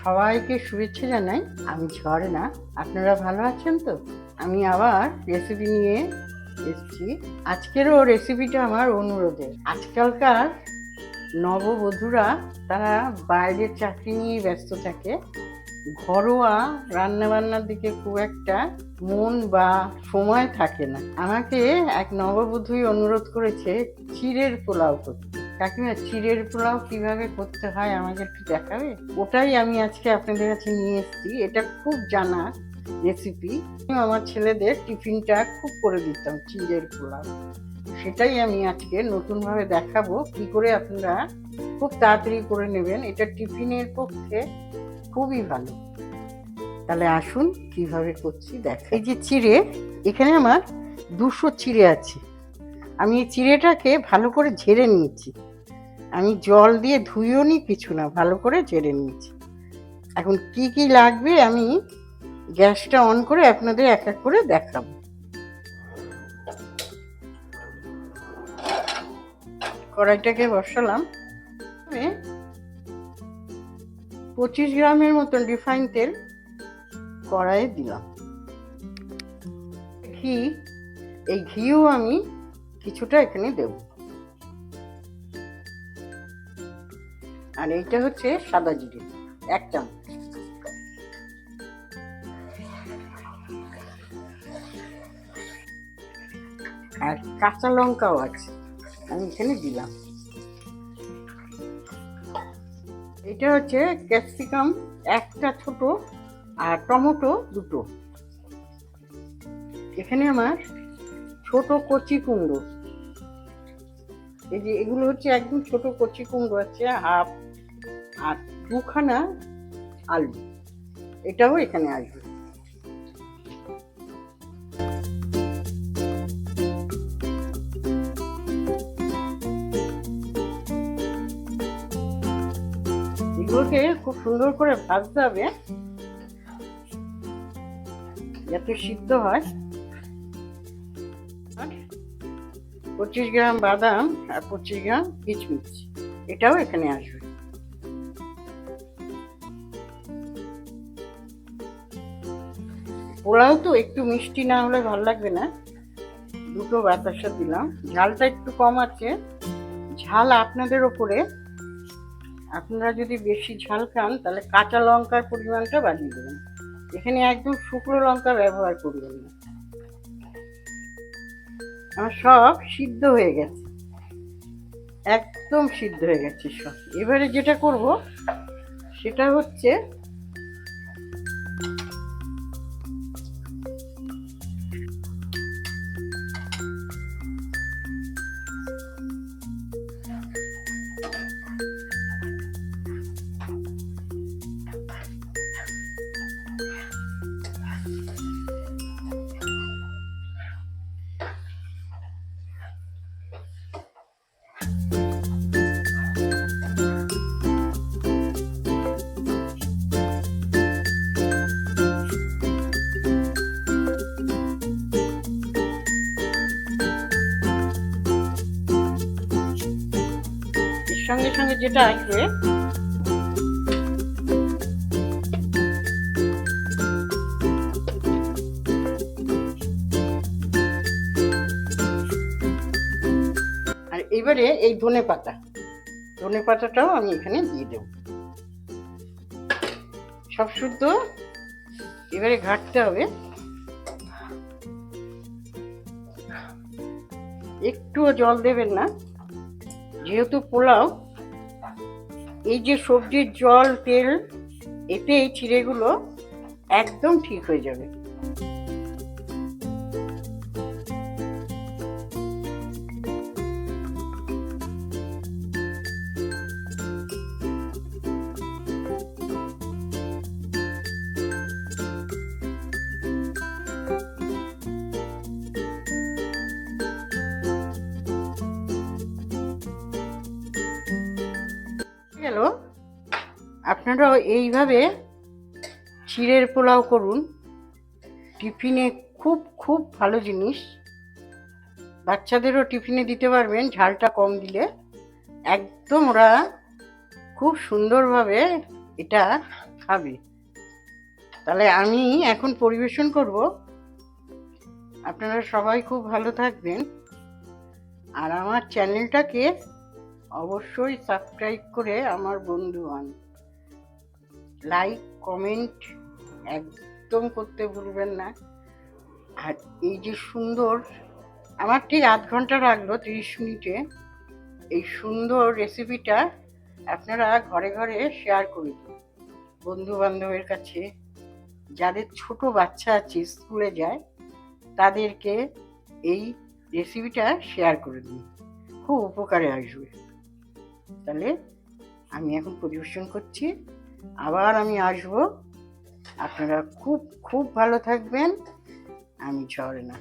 সবাইকে শুভেচ্ছা জানাই। আমি ঝর্ণা। আপনারা ভালো আছেন তো? আমি আবার রেসিপি নিয়ে এসেছি। আজকেরও রেসিপিটা আমার অনুরোধের। আজকালকার নববধূরা তারা বাইরের চাকরি নিয়ে ব্যস্ত থাকে, ঘরোয়া রান্নাবান্নার দিকে খুব একটা মন বা সময় থাকে না। আমাকে এক নববধূই অনুরোধ করেছে চিড়ের পোলাও করতে। কাকিমা, চিড়ের পোলাও কিভাবে করতে হয় আমাকে একটু দেখাবে? ওটাই আমি আজকে আপনাদের কাছে নিয়ে এসেছি। এটা খুব জানা রেসিপি। আমার ছেলেদের টিফিনটা খুব করে দিতাম চিড়ের পোলাও। সেটাই আমি আজকে নতুনভাবে দেখাবো কি করে আপনারা খুব তাড়াতাড়ি করে নেবেন। এটা টিফিনের পক্ষে খুবই ভালো। তাহলে আসুন কিভাবে করছি দেখা। এই যে চিড়ে, এখানে আমার 200 চিড়ে আছে। আমি এই চিড়েটাকে ভালো করে ঝেড়ে নিয়েছি। আমি জল দিয়ে ধুইও নি কিছু না, ভালো করে ঝেড়ে নিয়েছি। এখন কি কি লাগবে আমি গ্যাসটা অন করে আপনাদের এক এক করে দেখাবো। কড়াইটাকে বসালাম। 25 গ্রামের মতন রিফাইন তেল কড়াইয়ে দিলাম। ঘি, এই ঘিও আমি কিছুটা এখানে দেব। আর এইটা হচ্ছে সাদা জিরে, 1 চামচ। আর কাঁচা লঙ্কাও আছে, আমি এখানে দিলাম। এটা হচ্ছে ক্যাপসিকাম 1টা ছোট, আর টমেটো 2টো। এখানে আমার ছোট কচি কুমড়ো, এই যে এগুলো হচ্ছে একদম ছোট কচি কুমড়ো আছে হাফ, আর 2খানা আলু, এটাও এখানে আসবে। এগুলোকে খুব সুন্দর করে ভাজতে হবে যাতে সিদ্ধ হয়। 25 গ্রাম বাদাম আর 25 গ্রাম কিচমিচ, এটাও এখানে আসবে। পোলাও তো একটু মিষ্টি না হলে ভালো লাগবে না, 2টো বাতাসা দিলাম। ঝালটা একটু কম আছে, ঝাল আপনাদের ওপরে। আপনারা যদি বেশি ঝাল খান তাহলে কাঁচা লঙ্কার পরিমাণটা বাড়িয়ে দেবেন। এখানে একদম শুকনো লঙ্কা ব্যবহার করবেন না। আমার সব সিদ্ধ হয়ে গেছে, একদম সিদ্ধ হয়ে গেছে সব। এবারে যেটা করব সেটা হচ্ছে এর সঙ্গে সঙ্গে যেটা আসবে আর এবারে এই ধনে পাতাটাও আমি এখানে দিয়ে দেব। সব শুদ্ধ এবারে ঘাটতে হবে, একটুও জল দেবেন না, যেহেতু পোলাও। এই যে সবজির জল তেল, এতে এই চিড়েগুলো একদম ঠিক হয়ে যাবে। গেল। আপনারাও এইভাবে চিড়ের পোলাও করুন, টিফিনে খুব খুব ভালো জিনিস। বাচ্চাদেরও টিফিনে দিতে পারবেন ঝালটা কম দিলে। একদম ওরা খুব সুন্দরভাবে এটা খাবে। তাহলে আমি এখন পরিবেশন করব। আপনারা সবাই খুব ভালো থাকবেন, আর আমার চ্যানেলটাকে অবশ্যই সাবস্ক্রাইব করে আমার বন্ধু হন। লাইক কমেন্ট একদম করতে ভুলবেন না। আর এই যে সুন্দর, আমার ঠিক 0.5 ঘন্টা লাগলো, 30 মিনিটে এই সুন্দর রেসিপিটা আপনারা ঘরে ঘরে শেয়ার করে দিন বন্ধু বান্ধবের কাছে। যাদের ছোট বাচ্চা আছে, স্কুলে যায়, তাদেরকে এই রেসিপিটা শেয়ার করে দিন, খুব উপকারে আসবে। তাহলে আমি এখন পরিবেশন করছি, আবার আমি আসবো। আপনারা খুব খুব ভালো থাকবেন। আমি ঝর্ণা।